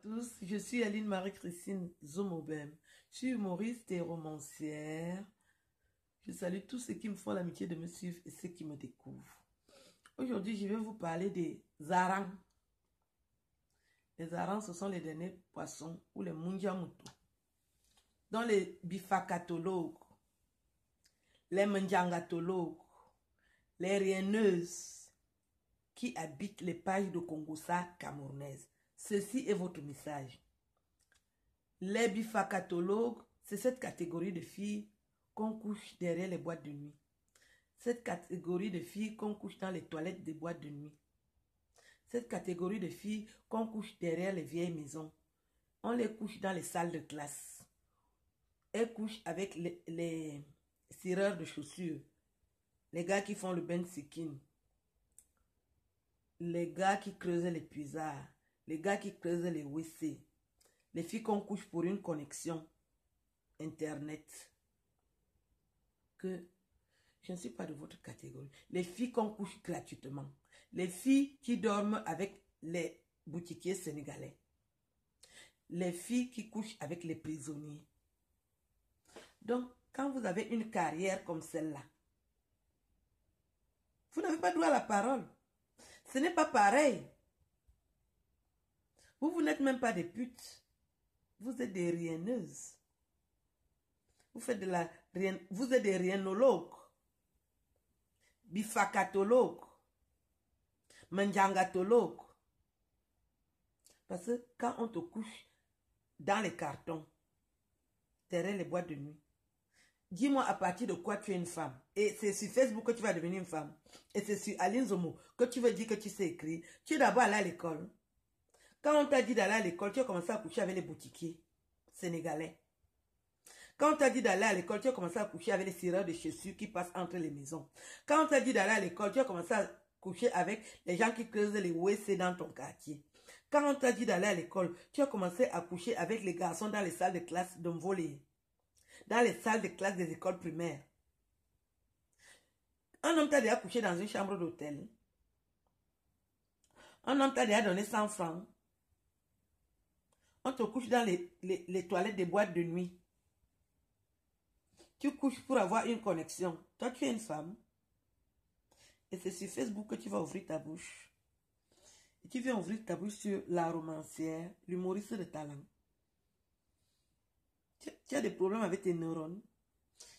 Tous, je suis Aline Marie-Christine Zomobem. Je suis humoriste et romancière. Je salue tous ceux qui me font l'amitié de me suivre et ceux qui me découvrent. Aujourd'hui, je vais vous parler des harengs. Les harengs, ce sont les derniers poissons ou les munjamutu. Dans les bifacatologues, les menjangatologues, les rienneuses qui habitent les pages de Congossa camerounaise. Ceci est votre message. Les bifacatologues, c'est cette catégorie de filles qu'on couche derrière les boîtes de nuit. Cette catégorie de filles qu'on couche dans les toilettes des boîtes de nuit. Cette catégorie de filles qu'on couche derrière les vieilles maisons. On les couche dans les salles de classe. Elles couchent avec les cireurs de chaussures. Les gars qui font le bensikin. Les gars qui creusent les puisards. Les gars qui creusent les WC. Les filles qu'on couche pour une connexion Internet. Que je ne suis pas de votre catégorie. Les filles qu'on couche gratuitement. Les filles qui dorment avec les boutiquiers sénégalais. Les filles qui couchent avec les prisonniers. Donc, quand vous avez une carrière comme celle-là, vous n'avez pas droit à la parole. Ce n'est pas pareil. Vous n'êtes même pas des putes. Vous êtes des rienneuses. Vous êtes des riennologues, bifacatologues, menjangatologues. Parce que quand on te couche dans les cartons, derrière les boîtes de nuit, dis-moi à partir de quoi tu es une femme. Et c'est sur Facebook que tu vas devenir une femme. Et c'est sur Aline Zomo que tu veux dire que tu sais écrire. Tu es d'abord allé à l'école. Quand on t'a dit d'aller à l'école, tu as commencé à coucher avec les boutiquiers sénégalais. Quand on t'a dit d'aller à l'école, tu as commencé à coucher avec les cireurs de chaussures qui passent entre les maisons. Quand on t'a dit d'aller à l'école, tu as commencé à coucher avec les gens qui creusent les WC dans ton quartier. Quand on t'a dit d'aller à l'école, tu as commencé à coucher avec les garçons dans les salles de classe de Mvolé, dans les salles de classe des écoles primaires. Un homme t'a déjà couché dans une chambre d'hôtel. Un homme t'a déjà donné 100 francs. On te couche dans les toilettes des boîtes de nuit. Tu couches pour avoir une connexion. Toi, tu es une femme. Et c'est sur Facebook que tu vas ouvrir ta bouche. Et tu viens ouvrir ta bouche sur la romancière, l'humoriste de talent. Tu as des problèmes avec tes neurones.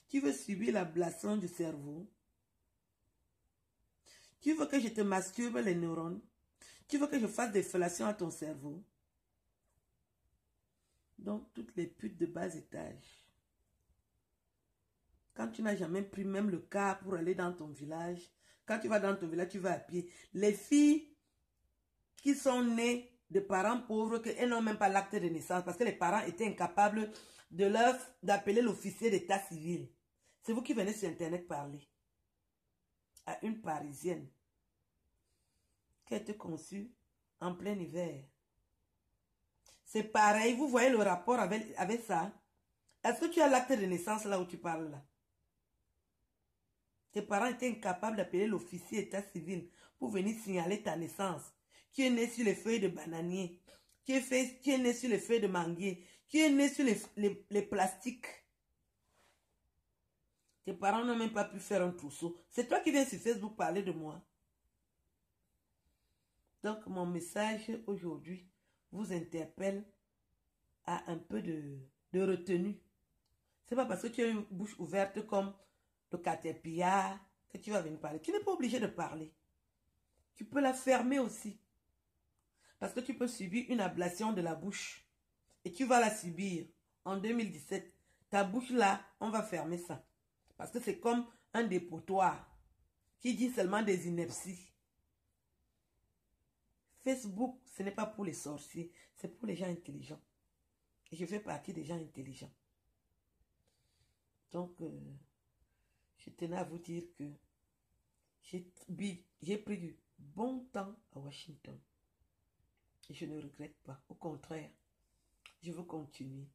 Tu veux subir l'ablation du cerveau. Tu veux que je te masturbe les neurones. Tu veux que je fasse des fellations à ton cerveau. Donc, toutes les putes de bas étage. Quand tu n'as jamais pris même le car pour aller dans ton village. Quand tu vas dans ton village, tu vas à pied. Les filles qui sont nées de parents pauvres, qu'elles n'ont même pas l'acte de naissance parce que les parents étaient incapables d'appeler l'officier d'état civil. C'est vous qui venez sur Internet parler à une Parisienne qui a été conçue en plein hiver. C'est pareil, vous voyez le rapport avec ça. Est-ce que tu as l'acte de naissance là où tu parles là? Tes parents étaient incapables d'appeler l'officier d'état civil pour venir signaler ta naissance. Tu es né sur les feuilles de bananier. Tu es né sur les feuilles de manguier. Tu es né sur les plastiques. Tes parents n'ont même pas pu faire un trousseau. C'est toi qui viens sur Facebook parler de moi. Donc, mon message aujourd'hui vous interpelle à un peu de retenue. C'est pas parce que tu as une bouche ouverte comme le caterpillar que tu vas venir parler. Tu n'es pas obligé de parler. Tu peux la fermer aussi. Parce que tu peux subir une ablation de la bouche. Et tu vas la subir en 2017. Ta bouche là, on va fermer ça. Parce que c'est comme un dépotoir qui dit seulement des inepties. Facebook, ce n'est pas pour les sorciers, c'est pour les gens intelligents. Et je fais partie des gens intelligents. Donc, je tenais à vous dire que j'ai pris du bon temps à Washington. Et je ne regrette pas. Au contraire, je veux continuer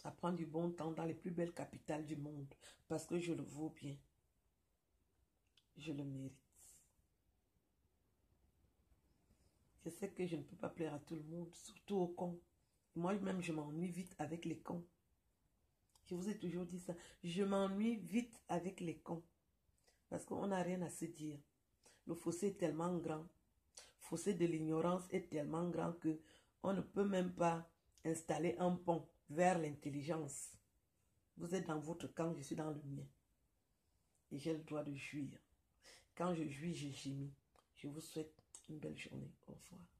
à prendre du bon temps dans les plus belles capitales du monde. Parce que je le vaux bien. Je le mérite. Je sais que je ne peux pas plaire à tout le monde, surtout aux cons. Moi-même, je m'ennuie vite avec les cons. Je vous ai toujours dit ça. Je m'ennuie vite avec les cons. Parce qu'on n'a rien à se dire. Le fossé est tellement grand. Le fossé de l'ignorance est tellement grand que on ne peut même pas installer un pont vers l'intelligence. Vous êtes dans votre camp, je suis dans le mien. Et j'ai le droit de jouir. Quand je jouis, je gémis. Je vous souhaite une belle journée. Au revoir.